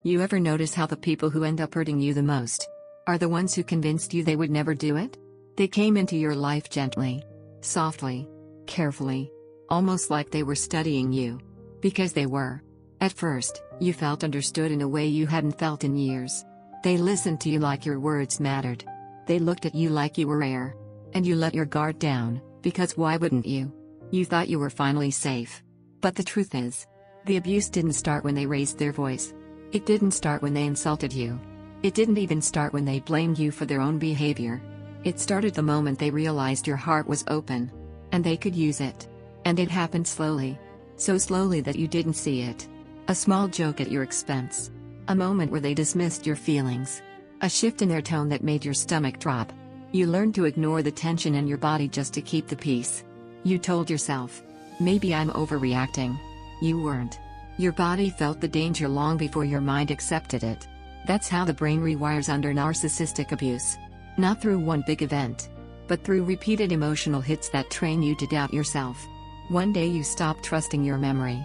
You ever notice how the people who end up hurting you the most are the ones who convinced you they would never do it? They came into your life gently, softly, carefully, almost like they were studying you. Because they were. At first, you felt understood in a way you hadn't felt in years. They listened to you like your words mattered. They looked at you like you were air. And you let your guard down, because why wouldn't you? You thought you were finally safe. But the truth is, the abuse didn't start when they raised their voice. It didn't start when they insulted you. It didn't even start when they blamed you for their own behavior. It started the moment they realized your heart was open. And they could use it. And it happened slowly. So slowly that you didn't see it. A small joke at your expense. A moment where they dismissed your feelings. A shift in their tone that made your stomach drop. You learned to ignore the tension in your body just to keep the peace. You told yourself, maybe I'm overreacting. You weren't. Your body felt the danger long before your mind accepted it. That's how the brain rewires under narcissistic abuse. Not through one big event, but through repeated emotional hits that train you to doubt yourself. One day you stop trusting your memory.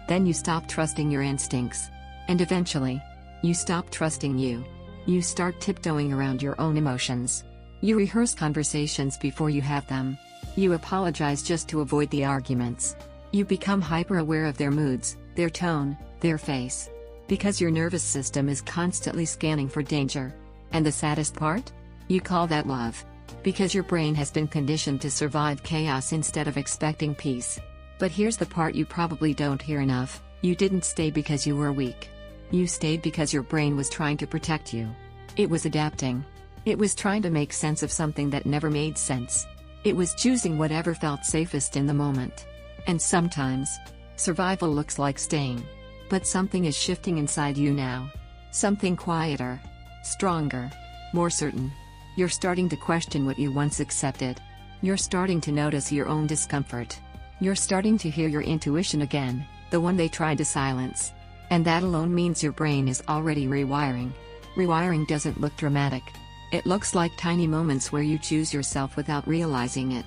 Then you stop trusting your instincts. And eventually, you stop trusting you. You start tiptoeing around your own emotions. You rehearse conversations before you have them. You apologize just to avoid the arguments. You become hyper-aware of their moods, their tone, their face. Because your nervous system is constantly scanning for danger. And the saddest part? You call that love. Because your brain has been conditioned to survive chaos instead of expecting peace. But here's the part you probably don't hear enough. You didn't stay because you were weak. You stayed because your brain was trying to protect you. It was adapting. It was trying to make sense of something that never made sense. It was choosing whatever felt safest in the moment. And sometimes, survival looks like staying. But something is shifting inside you now. Something quieter, stronger, more certain. You're starting to question what you once accepted. You're starting to notice your own discomfort. You're starting to hear your intuition again, the one they tried to silence. And that alone means your brain is already rewiring. Rewiring doesn't look dramatic. It looks like tiny moments where you choose yourself without realizing it.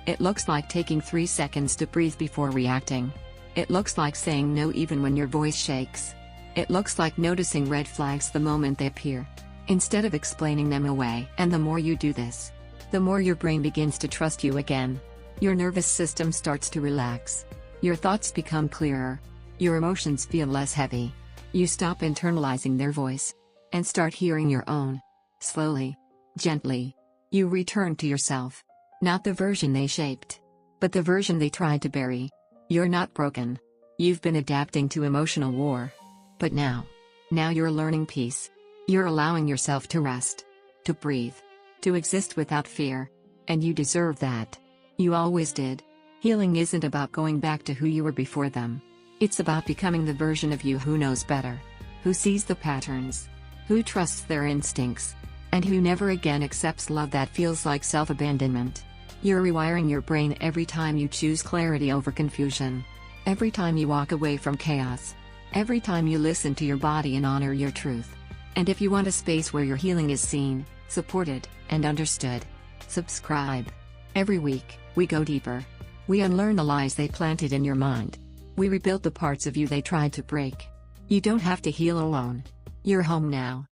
It looks like taking 3 seconds to breathe before reacting. It looks like saying no even when your voice shakes. It looks like noticing red flags the moment they appear, instead of explaining them away. And the more you do this, the more your brain begins to trust you again. Your nervous system starts to relax. Your thoughts become clearer. Your emotions feel less heavy. You stop internalizing their voice and start hearing your own. Slowly, gently, you return to yourself. Not the version they shaped, but the version they tried to bury. You're not broken. You've been adapting to emotional war. But now you're learning peace. You're allowing yourself to rest, to breathe, to exist without fear. And you deserve that. You always did. Healing isn't about going back to who you were before them. It's about becoming the version of you who knows better, who sees the patterns, who trusts their instincts, and who never again accepts love that feels like self-abandonment. You're rewiring your brain every time you choose clarity over confusion. Every time you walk away from chaos. Every time you listen to your body and honor your truth. And if you want a space where your healing is seen, supported, and understood, subscribe. Every week, we go deeper. We unlearn the lies they planted in your mind. We rebuild the parts of you they tried to break. You don't have to heal alone. You're home now.